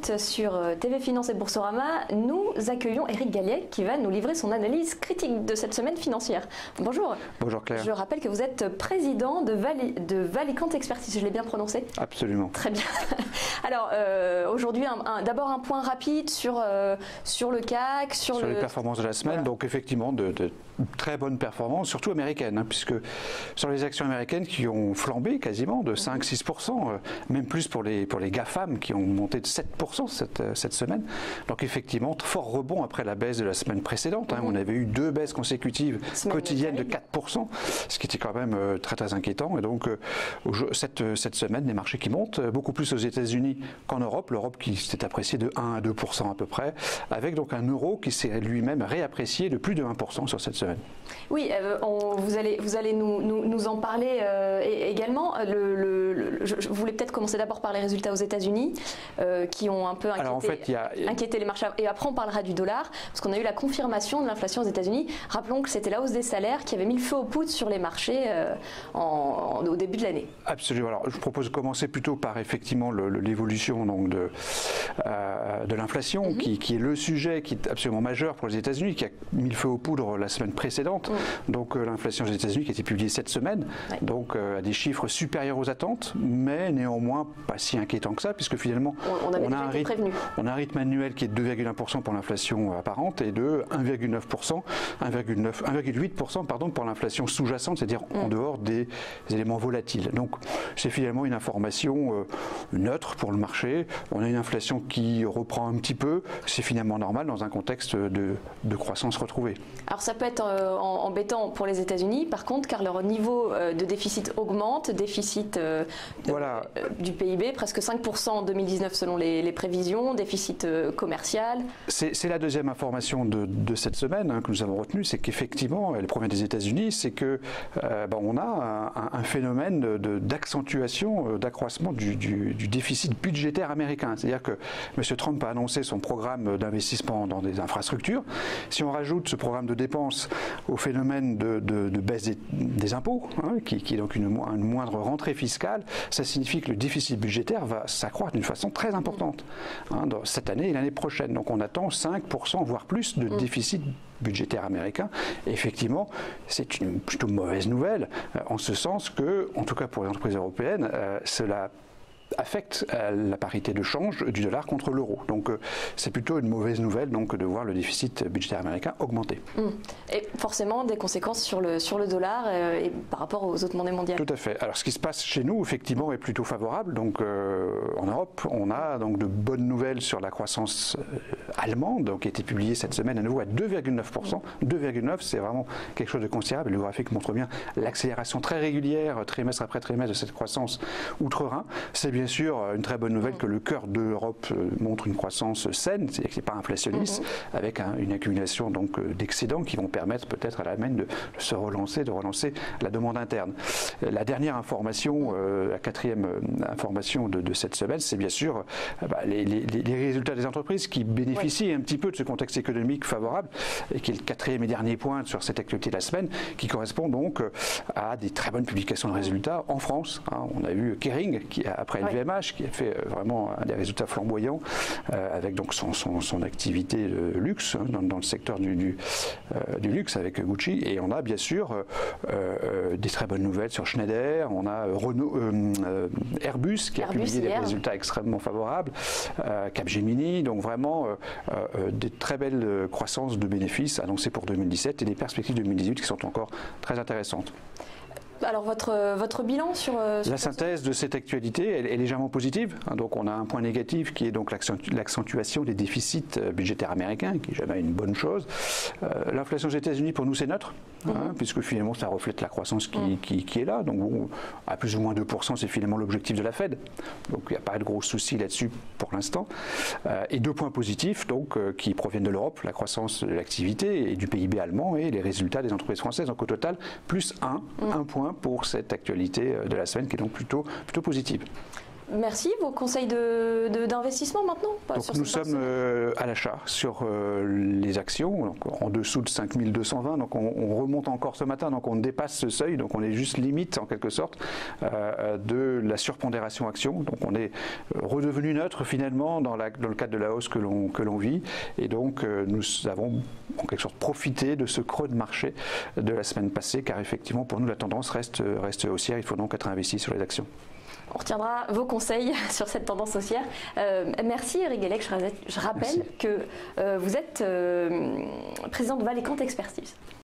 suite sur TV Finance et Boursorama, nous accueillons Éric Galliet qui va nous livrer son analyse critique de cette semaine financière. Bonjour. Bonjour Claire. Je rappelle que vous êtes président de Valicante Expertise, je l'ai bien prononcé? Absolument. Très bien. Alors aujourd'hui, d'abord un point rapide sur le CAC, sur les performances de la semaine. Voilà. Donc effectivement, de très bonnes performances, surtout américaines, hein, puisque sur les actions américaines qui ont flambé quasiment de 5-6%, même plus pour les GAFAM qui ont monté de 7% cette semaine. Donc effectivement, fort rebond après la baisse de la semaine précédente. Hein. On avait eu 2 baisses consécutives quotidiennes de 4%, ce qui était quand même très très inquiétant. Et donc cette semaine, les marchés qui montent, beaucoup plus aux États-Unis qu'en Europe. L'Europe qui s'est appréciée de 1 à 2% à peu près, avec donc un euro qui s'est lui-même réapprécié de plus de 1% sur cette semaine. Oui, vous allez nous en parler également. Je voulais peut-être commencer d'abord par les résultats aux États-Unis qui ont un peu inquiété les marchés. Et après, on parlera du dollar, parce qu'on a eu la confirmation de l'inflation aux États-Unis. Rappelons que c'était la hausse des salaires qui avait mis le feu aux poudres sur les marchés au début de l'année. Absolument. Alors, je propose de commencer plutôt par effectivement l'évolution de l'inflation, qui est le sujet qui est absolument majeur pour les États-Unis, qui a mis le feu aux poudres la semaine précédente. Donc l'inflation aux États-Unis qui a été publiée cette semaine, donc à des chiffres supérieurs aux attentes, mais néanmoins pas si inquiétant que ça, puisque finalement on a un rythme annuel qui est de 2,1% pour l'inflation apparente et de 1,8% pardon, pour l'inflation sous-jacente, c'est-à-dire en dehors des éléments volatiles. Donc c'est finalement une information neutre pour le marché. On a une inflation qui reprend un petit peu, c'est finalement normal dans un contexte de croissance retrouvée. Alors ça peut être embêtant pour les États-Unis, par contre, car leur niveau de déficit augmente, déficit du PIB, presque 5% en 2019 selon les prévisions, déficit commercial. C'est la deuxième information de cette semaine que nous avons retenue, c'est qu'effectivement, le problème des États-Unis, c'est que on a un phénomène d'accentuation, d'accroissement du déficit budgétaire américain. C'est-à-dire que M. Trump a annoncé son programme d'investissement dans des infrastructures. Si on rajoute ce programme de dépenses au phénomène de baisse des impôts, hein, qui est donc une moindre rentrée fiscale, ça signifie que le déficit budgétaire va s'accroître d'une façon très importante dans cette année et l'année prochaine. Donc on attend 5% voire plus de déficit budgétaire américain. Et effectivement, c'est une plutôt mauvaise nouvelle, en ce sens que, en tout cas pour les entreprises européennes, cela affecte la parité de change du dollar contre l'euro. Donc c'est plutôt une mauvaise nouvelle donc, de voir le déficit budgétaire américain augmenter. Et forcément des conséquences sur le dollar et par rapport aux autres monnaies mondiales. Tout à fait. Alors ce qui se passe chez nous effectivement est plutôt favorable. Donc en Europe, on a donc de bonnes nouvelles sur la croissance allemande, donc, qui a été publiée cette semaine à nouveau à 2,9%. 2,9, c'est vraiment quelque chose de considérable. Le graphique montre bien l'accélération très régulière, trimestre après trimestre, de cette croissance outre-Rhin. C'est bien sûr une très bonne nouvelle que le cœur de l'Europe montre une croissance saine, c'est-à-dire que ce n'est pas inflationniste, avec une accumulation d'excédents qui vont permettre peut-être à l'Allemagne de se relancer, de relancer la demande interne. La dernière information, la quatrième information de cette semaine, c'est bien sûr les résultats des entreprises qui bénéficient un petit peu de ce contexte économique favorable, et qui est le quatrième et dernier point sur cette actualité de la semaine, qui correspond donc à des très bonnes publications de résultats en France. Hein, on a vu Kering, qui après LVMH, qui a fait vraiment des résultats flamboyants, avec donc son activité de luxe, hein, dans le secteur du luxe avec Gucci. Et on a bien sûr des très bonnes nouvelles sur Schneider, on a Airbus qui a publié des résultats extrêmement favorables, Capgemini, donc vraiment des très belles croissances de bénéfices annoncées pour 2017 et des perspectives 2018 qui sont encore très intéressantes. Alors votre bilan sur la synthèse de cette actualité est légèrement positive. Donc on a un point négatif qui est donc l'accentuation des déficits budgétaires américains, qui est jamais une bonne chose. L'inflation aux États-Unis pour nous c'est neutre, puisque finalement ça reflète la croissance qui est là. Donc bon, à plus ou moins 2%, c'est finalement l'objectif de la Fed. Donc il n'y a pas de gros soucis là-dessus pour l'instant. Et 2 points positifs donc qui proviennent de l'Europe, la croissance de l'activité et du PIB allemand et les résultats des entreprises françaises. Donc au total plus un point pour cette actualité de la semaine qui est donc plutôt positive. Merci. Vos conseils d'investissement maintenant? Donc nous sommes à l'achat sur les actions, donc en dessous de 5220, donc on remonte encore ce matin, donc on dépasse ce seuil, donc on est juste limite en quelque sorte de la surpondération action, donc on est redevenu neutre finalement dans le cadre de la hausse que l'on vit, et donc nous avons en quelque sorte profité de ce creux de marché de la semaine passée, car effectivement pour nous la tendance reste haussière, il faut donc être investi sur les actions. On retiendra vos conseils sur cette tendance haussière. Merci Eric Guélec. Je rappelle que vous êtes président de Valécante Expertise.